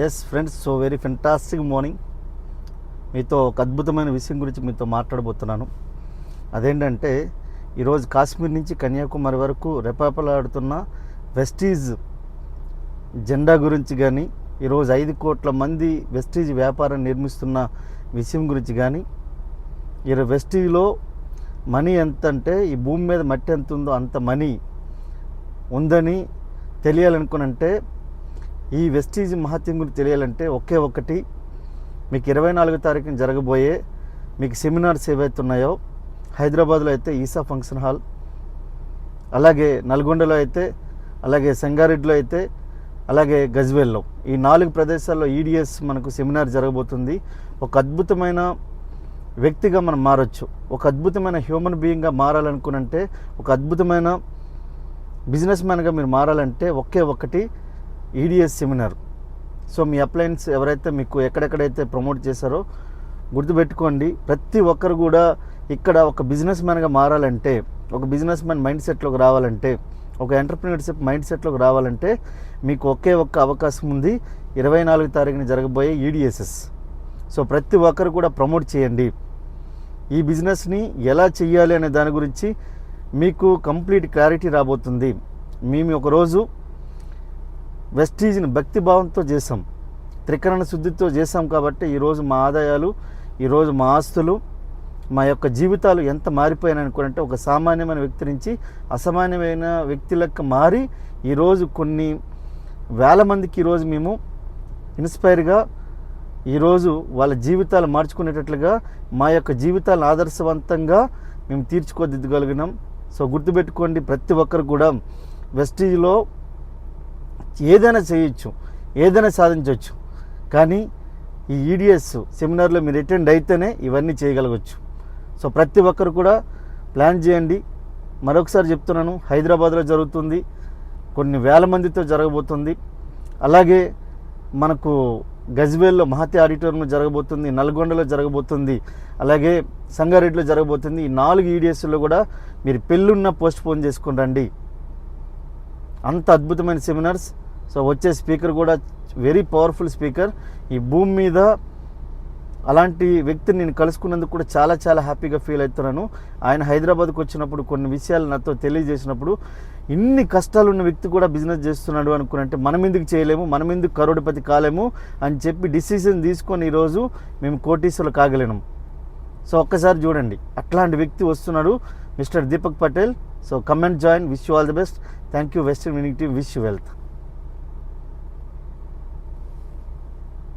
Yes friends, so very fantastic morning. మీతో ఒక అద్భుతమైన విషయం గురించి మీతో మాట్లాడబోతున్నాను. అదేంటంటే ఈరోజు కాశ్మీర్ నుంచి కన్యాకుమారి వరకు రెపరెపలాడుతున్న వెస్టీజ్ జెండా గురించి కానీ, ఈరోజు 5 కోట్ల మంది వెస్టీజ్ వ్యాపారం నిర్మిస్తున్న విషయం గురించి కానీ, ఈ వెస్టీజ్లో మనీ ఎంత అంటే ఈ భూమి మీద మట్టి ఎంత ఉందో అంత మనీ ఉందని తెలియాలనుకునంటే, ఈ వెస్టీజ్ మహత్యం గురించి తెలియాలంటే ఒకే ఒకటి, మీకు 24వ తారీఖున జరగబోయే మీకు సెమినార్స్ ఏవైతే ఉన్నాయో, హైదరాబాద్లో అయితే ఈసా ఫంక్షన్ హాల్, అలాగే నల్గొండలో అయితే, అలాగే సంగారెడ్డిలో అయితే, అలాగే గజ్వేల్లో, ఈ 4 ప్రదేశాల్లో ఈడిఎస్ మనకు సెమినార్ జరగబోతుంది. ఒక అద్భుతమైన వ్యక్తిగా మనం మారచ్చు, ఒక అద్భుతమైన హ్యూమన్ బీయింగ్గా మారాలనుకునంటే, ఒక అద్భుతమైన బిజినెస్ మ్యాన్గా మీరు మారాలంటే ఒకే ఒకటి ఈడిఎస్ సెమినార్. సో మీ అప్లయన్స్ ఎవరైతే మీకు ఎక్కడెక్కడైతే ప్రమోట్ చేశారో గుర్తుపెట్టుకోండి. ప్రతి ఒక్కరు కూడా ఇక్కడ ఒక బిజినెస్ మ్యాన్గా మారాలంటే, ఒక బిజినెస్ మ్యాన్ మైండ్ సెట్లోకి రావాలంటే, ఒక ఎంటర్ప్రినర్షిప్ మైండ్ సెట్లోకి రావాలంటే మీకు ఒకే ఒక్క అవకాశం ఉంది, 24వ తారీఖున జరగబోయే ఈడిఎస్ఎస్. సో ప్రతి ఒక్కరు కూడా ప్రమోట్ చేయండి. ఈ బిజినెస్ని ఎలా చేయాలి అనే దాని గురించి మీకు కంప్లీట్ క్లారిటీ రాబోతుంది. మేము ఒకరోజు వెస్టీజ్ని భక్తిభావంతో చేసాం, త్రికరణ శుద్ధితో చేసాం. కాబట్టి ఈరోజు మా ఆదాయాలు, ఈరోజు మా ఆస్తులు, మా యొక్క జీవితాలు ఎంత మారిపోయాయని అనుకుంటే, ఒక సామాన్యమైన వ్యక్తి నుంచి అసామాన్యమైన వ్యక్తి లెక్క మారి ఈరోజు కొన్ని వేల మందికి ఈరోజు మేము ఇన్స్పైర్గా ఈరోజు వాళ్ళ జీవితాలు మార్చుకునేటట్లుగా మా యొక్క జీవితాలను ఆదర్శవంతంగా మేము తీర్చుకోదిద్దగలిగినాం. సో గుర్తుపెట్టుకోండి, ప్రతి ఒక్కరు కూడా వెస్టీజ్లో ఏదైనా చేయొచ్చు, ఏదైనా సాధించవచ్చు. కానీ ఈ ఈడిఎస్ సెమినార్లో మీరు అటెండ్ అయితేనే ఇవన్నీ చేయగలగవచ్చు. సో ప్రతి ఒక్కరు కూడా ప్లాన్ చేయండి. మరొకసారి చెప్తున్నాను, హైదరాబాద్లో జరుగుతుంది, కొన్ని వేల మందితో జరగబోతుంది. అలాగే మనకు గజ్వేల్లో మహతి ఆడిటోరియంలో జరగబోతుంది, నల్గొండలో జరగబోతుంది, అలాగే సంగారెడ్డిలో జరగబోతుంది. ఈ 4 ఈడిఎస్లో కూడా మీరు పెళ్ళున్న పోస్ట్ పోన్ చేసుకుని రండి. అంత అద్భుతమైన సెమినార్స్. సో వచ్చే స్పీకర్ కూడా వెరీ పవర్ఫుల్ స్పీకర్. ఈ భూమి మీద అలాంటి వ్యక్తిని నేను కలుసుకున్నందుకు కూడా చాలా చాలా హ్యాపీగా ఫీల్ అవుతున్నాను. ఆయన హైదరాబాద్కు వచ్చినప్పుడు కొన్ని విషయాలు నాతో తెలియజేసినప్పుడు, ఇన్ని కష్టాలు ఉన్న వ్యక్తి కూడా బిజినెస్ చేస్తున్నాడు అనుకున్నంటే మనం ఎందుకు చేయలేము, మనం ఎందుకు కరోడిపతి కాలేము అని చెప్పి డిసిషన్ తీసుకొని ఈరోజు మేము కోటీశ్వరులు కాగలేము. సో ఒక్కసారి చూడండి, అట్లాంటి వ్యక్తి వస్తున్నాడు, mister Deepak Patel. So come and join. Wish you all the best. Thank you western winning team. Wish you wealth.